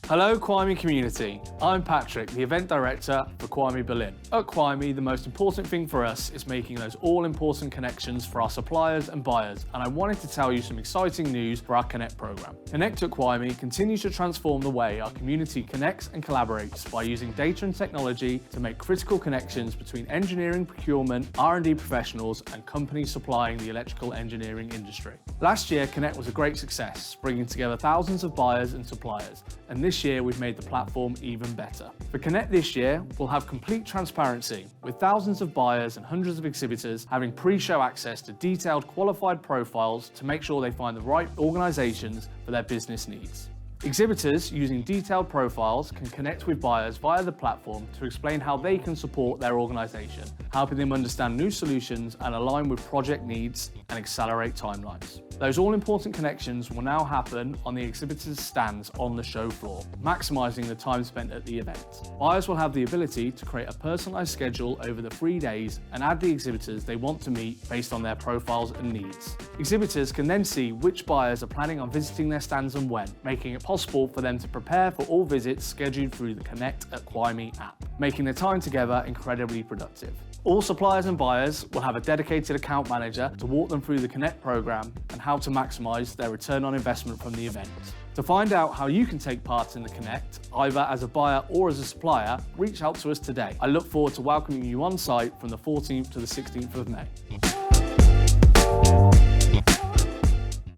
Hello CWIEME community, I'm Patrick, the Event Director for CWIEME Berlin. At CWIEME, the most important thing for us is making those all-important connections for our suppliers and buyers, and I wanted to tell you some exciting news for our CONNECT program. CONNECT at CWIEME continues to transform the way our community connects and collaborates by using data and technology to make critical connections between engineering, procurement, R&D professionals and companies supplying the electrical engineering industry. Last year, CONNECT was a great success, bringing together thousands of buyers and suppliers, and this year we've made the platform even better. For CONNECT this year, we'll have complete transparency, with thousands of buyers and hundreds of exhibitors having pre-show access to detailed qualified profiles to make sure they find the right organisations for their business needs. Exhibitors using detailed profiles can connect with buyers via the platform to explain how they can support their organisation, helping them understand new solutions and align with project needs and accelerate timelines. Those all-important connections will now happen on the exhibitors' stands on the show floor, maximising the time spent at the event. Buyers will have the ability to create a personalised schedule over the 3 days and add the exhibitors they want to meet based on their profiles and needs. Exhibitors can then see which buyers are planning on visiting their stands and when, making it possible for them to prepare for all visits scheduled through the CONNECT at CWIEME app, making their time together incredibly productive. All suppliers and buyers will have a dedicated account manager to walk them through the CONNECT program and how to maximise their return on investment from the event. To find out how you can take part in the CONNECT, either as a buyer or as a supplier, reach out to us today. I look forward to welcoming you on site from the 14th to the 16th of May.